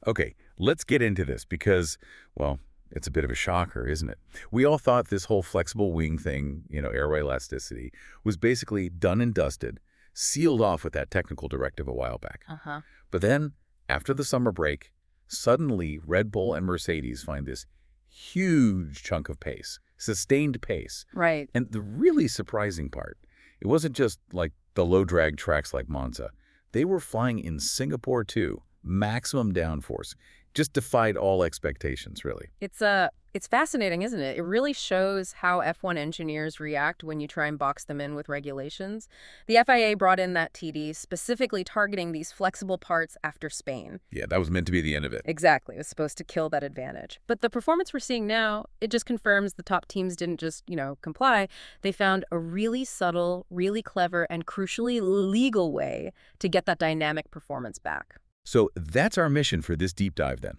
Okay, let's get into this because, well, it's a bit of a shocker, isn't it? We all thought this whole flexible wing thing, aeroelasticity, was basically done and dusted, sealed off with that technical directive a while back. Uh-huh. But then, after the summer break, suddenly Red Bull and Mercedes find this huge chunk of pace, sustained pace. Right. And the really surprising part, it wasn't just like the low-drag tracks like Monza. They were flying in Singapore too, maximum downforce. Just defied all expectations, really. It's fascinating, isn't it? It really shows how F1 engineers react when you try and box them in with regulations. The FIA brought in that TD specifically targeting these flexible parts after Spain. Yeah, that was meant to be the end of it. Exactly. It was supposed to kill that advantage. But the performance we're seeing now, it just confirms the top teams didn't just, comply. They found a really subtle, really clever, and crucially legal way to get that dynamic performance back. So that's our mission for this deep dive then.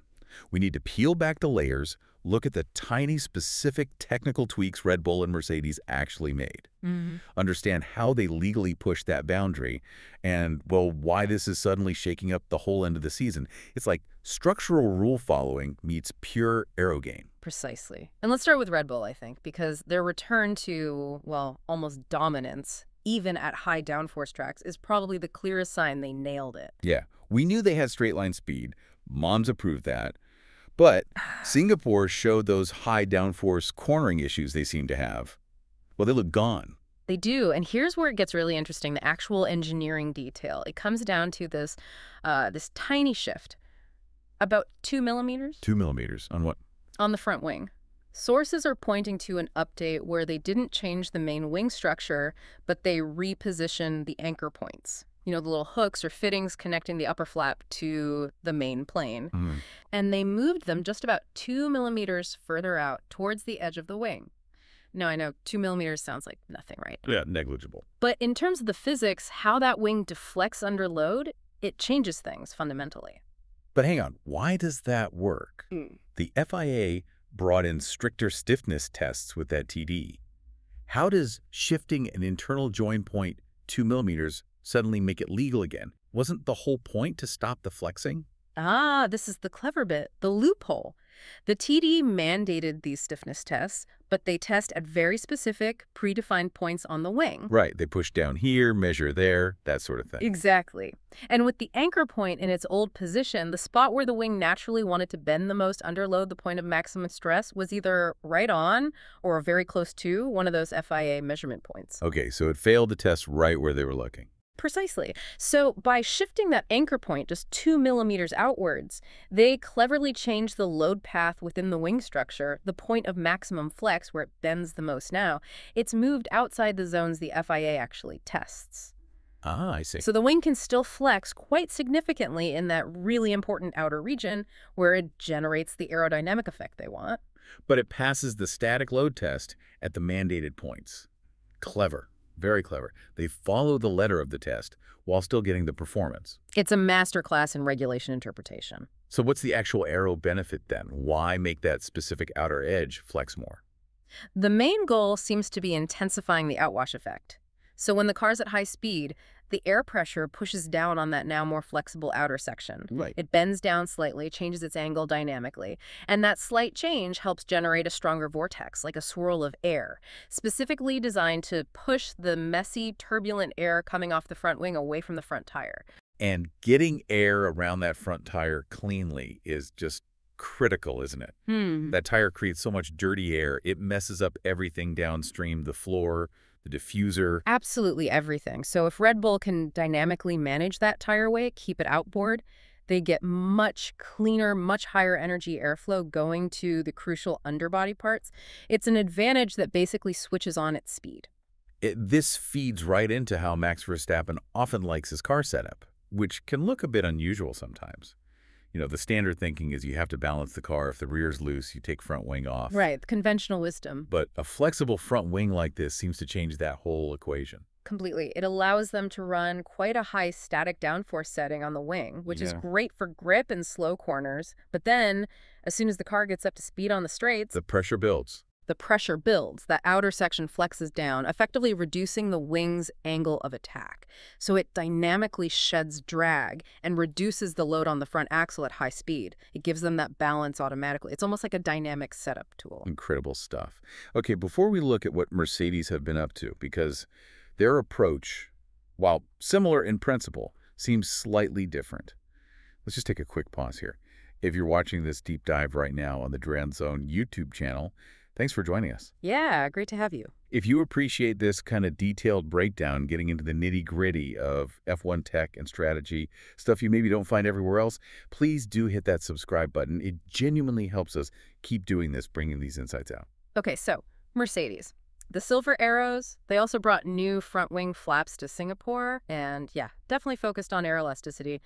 We need to peel back the layers, look at the tiny specific technical tweaks Red Bull and Mercedes actually made, understand how they legally pushed that boundary, and, well, why this is suddenly shaking up the whole end of the season. It's like structural rule following meets pure aero gain. Precisely. And let's start with Red Bull, I think, because their return to, well, almost dominance, even at high downforce tracks, is probably the clearest sign they nailed it. Yeah, we knew they had straight line speed. Monza proved that. But Singapore showed those high downforce cornering issues they seem to have. Well, they look gone. They do, and here's where it gets really interesting, the actual engineering detail. It comes down to this tiny shift, about 2 millimeters 2 millimeters on what? on the front wing. Sources are pointing to an update where they didn't change the main wing structure, but they repositioned the anchor points. The little hooks or fittings connecting the upper flap to the main plane. And they moved them just about 2 millimeters further out towards the edge of the wing. Now, I know 2 millimeters sounds like nothing, right? Yeah, negligible. But in terms of the physics, how that wing deflects under load, it changes things fundamentally. But hang on, why does that work? The FIA brought in stricter stiffness tests with that TD. How does shifting an internal join point 2 millimeters suddenly make it legal again? Wasn't the whole point to stop the flexing? Ah, this is the clever bit, the loophole. The TD mandated these stiffness tests, but they test at very specific, predefined points on the wing. Right, they push down here, measure there, that sort of thing. Exactly. And with the anchor point in its old position, the spot where the wing naturally wanted to bend the most under load, the point of maximum stress, was either right on or very close to one of those FIA measurement points. Okay, so it failed to test right where they were looking. Precisely. So by shifting that anchor point just 2 millimeters outwards, they cleverly changed the load path within the wing structure, the point of maximum flex where it bends the most now. It's moved outside the zones the FIA actually tests. Ah, I see. So the wing can still flex quite significantly in that really important outer region where it generates the aerodynamic effect they want. But it passes the static load test at the mandated points. Clever. Very clever. They follow the letter of the test while still getting the performance. It's a masterclass in regulation interpretation. So what's the actual aero benefit then? Why make that specific outer edge flex more? The main goal seems to be intensifying the outwash effect. So when the car's at high speed, the air pressure pushes down on that now more flexible outer section. Right. It bends down slightly, changes its angle dynamically, and that slight change helps generate a stronger vortex, like a swirl of air, specifically designed to push the messy, turbulent air coming off the front wing away from the front tire. And getting air around that front tire cleanly is just critical, isn't it? That tire creates so much dirty air, it messes up everything downstream, the floor, the diffuser. Absolutely everything. So if Red Bull can dynamically manage that tire weight, keep it outboard, they get much cleaner, much higher energy airflow going to the crucial underbody parts. It's an advantage that basically switches on at speed. This feeds right into how Max Verstappen often likes his car setup, which can look a bit unusual sometimes. The standard thinking is you have to balance the car. If the rear's loose, you take front wing off. Right, conventional wisdom. But a flexible front wing like this seems to change that whole equation. Completely. It allows them to run quite a high static downforce setting on the wing, which is great for grip and slow corners. But then, as soon as the car gets up to speed on the straights, The pressure builds. The pressure builds, that outer section flexes down, effectively reducing the wing's angle of attack. So it dynamically sheds drag and reduces the load on the front axle at high speed. It gives them that balance automatically. It's almost like a dynamic setup tool. Incredible stuff. Okay, before we look at what Mercedes have been up to, because their approach, while similar in principle, seems slightly different. Let's just take a quick pause here. If you're watching this deep dive right now on the Duran Zone YouTube channel, thanks for joining us. Yeah, great to have you. If you appreciate this kind of detailed breakdown, getting into the nitty-gritty of F1 tech and strategy, stuff you maybe don't find everywhere else, please do hit that subscribe button. It genuinely helps us keep doing this, bringing these insights out. Okay, so Mercedes. The silver arrows, they also brought new front wing flaps to Singapore, and yeah, definitely focused on aeroelasticity,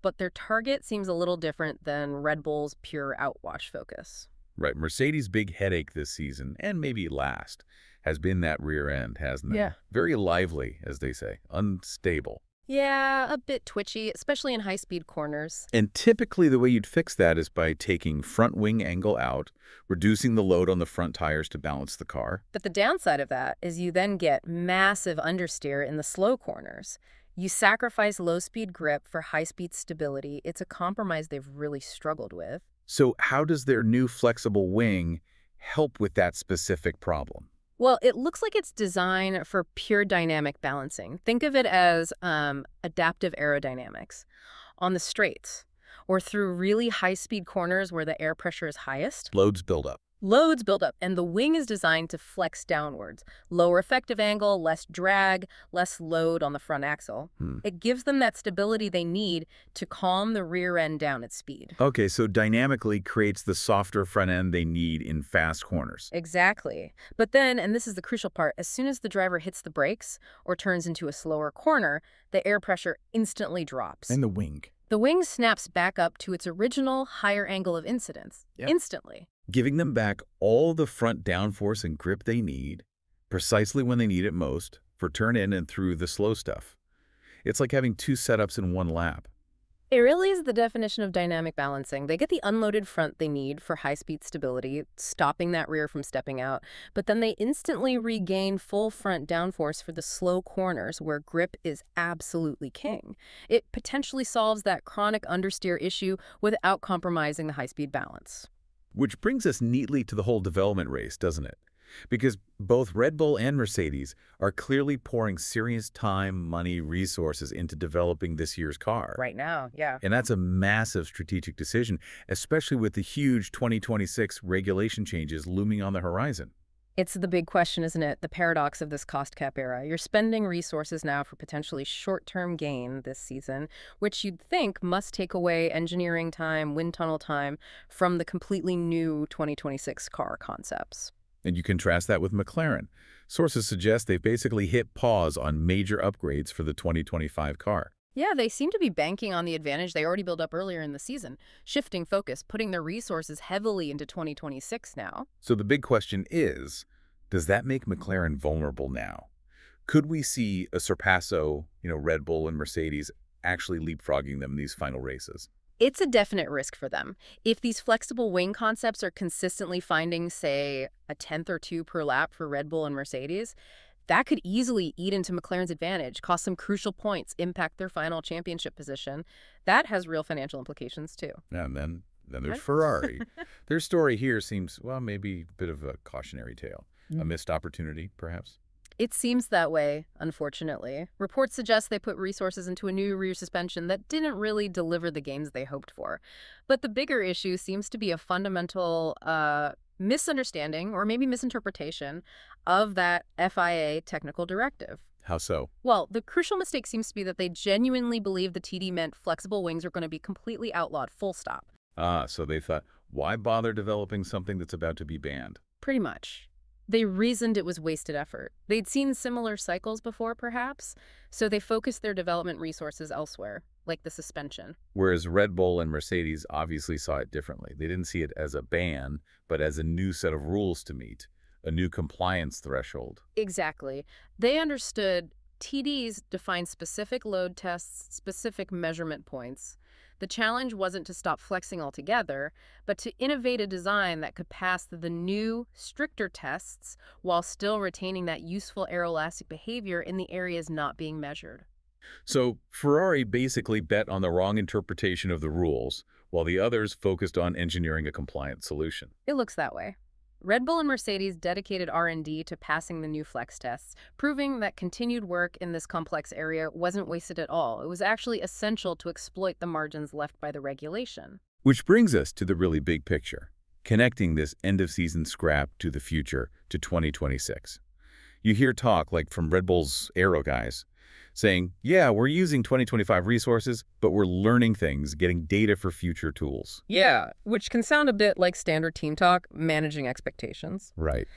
but their target seems a little different than Red Bull's pure outwash focus. Right, Mercedes' big headache this season, and maybe last, has been that rear end, hasn't it? Yeah. Very lively, as they say, unstable. Yeah, a bit twitchy, especially in high-speed corners. And typically the way you'd fix that is by taking front wing angle out, reducing the load on the front tires to balance the car. But the downside of that is you then get massive understeer in the slow corners. You sacrifice low-speed grip for high-speed stability. It's a compromise they've really struggled with. So how does their new flexible wing help with that specific problem? Well, it looks like it's designed for pure dynamic balancing. Think of it as adaptive aerodynamics on the straights or through really high-speed corners where the air pressure is highest. Loads build up. Loads build up, and the wing is designed to flex downwards. Lower effective angle, less drag, less load on the front axle. It gives them that stability they need to calm the rear end down at speed. Okay, so dynamically creates the softer front end they need in fast corners. Exactly. But then, and this is the crucial part, as soon as the driver hits the brakes or turns into a slower corner, the air pressure instantly drops. And the wing. The wing snaps back up to its original higher angle of incidence, instantly. Giving them back all the front downforce and grip they need, precisely when they need it most, for turn in and through the slow stuff. It's like having two setups in one lap. It really is the definition of dynamic balancing. They get the unloaded front they need for high-speed stability, stopping that rear from stepping out, but then they instantly regain full front downforce for the slow corners where grip is absolutely king. It potentially solves that chronic understeer issue without compromising the high-speed balance. Which brings us neatly to the whole development race, doesn't it? Because both Red Bull and Mercedes are clearly pouring serious time, money, resources into developing this year's car. Right now, yeah. And that's a massive strategic decision, especially with the huge 2026 regulation changes looming on the horizon. It's the big question, isn't it? The paradox of this cost cap era. You're spending resources now for potentially short-term gain this season, which you'd think must take away engineering time, wind tunnel time from the completely new 2026 car concepts. And you contrast that with McLaren. Sources suggest they've basically hit pause on major upgrades for the 2025 car. Yeah, they seem to be banking on the advantage they already built up earlier in the season, shifting focus, putting their resources heavily into 2026 now. So the big question is, does that make McLaren vulnerable now? Could we see a Surpasso, Red Bull and Mercedes actually leapfrogging them in these final races? It's a definite risk for them. If these flexible wing concepts are consistently finding, say, a tenth or two per lap for Red Bull and Mercedes, that could easily eat into McLaren's advantage, cost some crucial points, impact their final championship position. That has real financial implications, too. And then there's Ferrari. Their story here seems, well, maybe a bit of a cautionary tale. A missed opportunity, perhaps? It seems that way, unfortunately. Reports suggest they put resources into a new rear suspension that didn't really deliver the gains they hoped for. But the bigger issue seems to be a fundamental misunderstanding or maybe misinterpretation of that FIA technical directive. How so? Well, the crucial mistake seems to be that they genuinely believe the TD meant flexible wings are going to be completely outlawed, full stop. So they thought, why bother developing something that's about to be banned? Pretty much. They reasoned it was wasted effort. They'd seen similar cycles before, perhaps, so they focused their development resources elsewhere, like the suspension. Whereas Red Bull and Mercedes obviously saw it differently. They didn't see it as a ban, but as a new set of rules to meet, a new compliance threshold. Exactly. They understood TDs define specific load tests, specific measurement points. The challenge wasn't to stop flexing altogether, but to innovate a design that could pass the new, stricter tests while still retaining that useful aeroelastic behavior in the areas not being measured. So Ferrari basically bet on the wrong interpretation of the rules, while the others focused on engineering a compliant solution. It looks that way. Red Bull and Mercedes dedicated R&D to passing the new flex tests, proving that continued work in this complex area wasn't wasted at all. It was actually essential to exploit the margins left by the regulation. Which brings us to the really big picture, connecting this end-of-season scrap to the future, to 2026. You hear talk, like from Red Bull's Aero guys, saying, yeah, we're using 2025 resources, but we're learning things, getting data for future tools. Yeah, which can sound a bit like standard team talk, managing expectations. Right.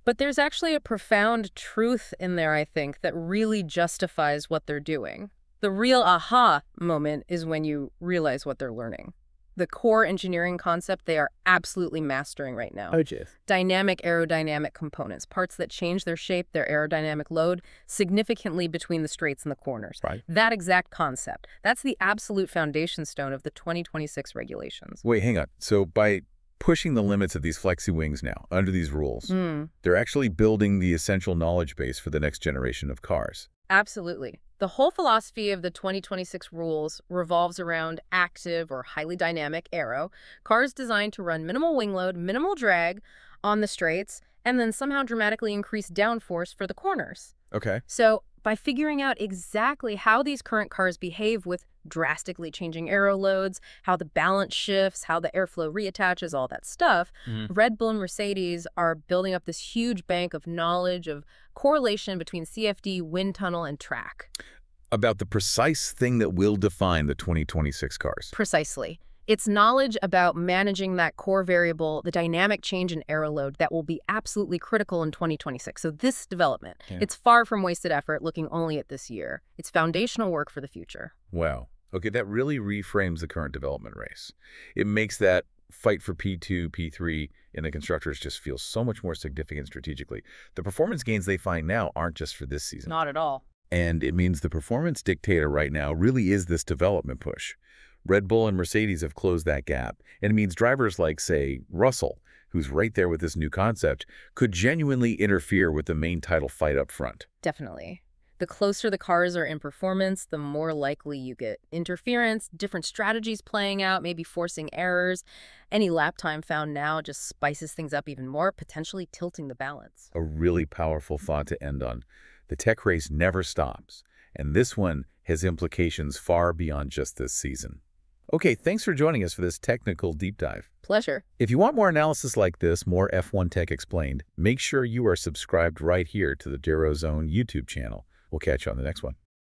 But there's actually a profound truth in there, I think, that really justifies what they're doing. The real aha moment is when you realize what they're learning. The core engineering concept they are absolutely mastering right now. Oh, jeez. Dynamic aerodynamic components, parts that change their shape, their aerodynamic load, significantly between the straights and the corners. Right. That exact concept, that's the absolute foundation stone of the 2026 regulations. Wait, hang on. So by pushing the limits of these flexi wings now, under these rules, they're actually building the essential knowledge base for the next generation of cars. Absolutely. The whole philosophy of the 2026 rules revolves around active or highly dynamic aero, cars designed to run minimal wing load, minimal drag on the straights, and then somehow dramatically increase downforce for the corners. Okay. So by figuring out exactly how these current cars behave with drastically changing aero loads, how the balance shifts, how the airflow reattaches, all that stuff, Red Bull and Mercedes are building up this huge bank of knowledge of correlation between CFD, wind tunnel, and track. About the precise thing that will define the 2026 cars. Precisely. It's knowledge about managing that core variable, the dynamic change in aero load, that will be absolutely critical in 2026. So this development, it's far from wasted effort looking only at this year. It's foundational work for the future. Wow. Okay, that really reframes the current development race. It makes that fight for P2, P3 in the constructors just feel so much more significant strategically. The performance gains they find now aren't just for this season. Not at all. And it means the performance dictator right now really is this development push. Red Bull and Mercedes have closed that gap, and it means drivers like, say, Russell, who's right there with this new concept, could genuinely interfere with the main title fight up front. Definitely. The closer the cars are in performance, the more likely you get interference, different strategies playing out, maybe forcing errors. Any lap time found now just spices things up even more, potentially tilting the balance. A really powerful thought to end on. The tech race never stops, and this one has implications far beyond just this season. Okay, thanks for joining us for this technical deep dive. Pleasure. If you want more analysis like this, more F1 Tech Explained, make sure you are subscribed right here to the Darrow Zone YouTube channel. We'll catch you on the next one.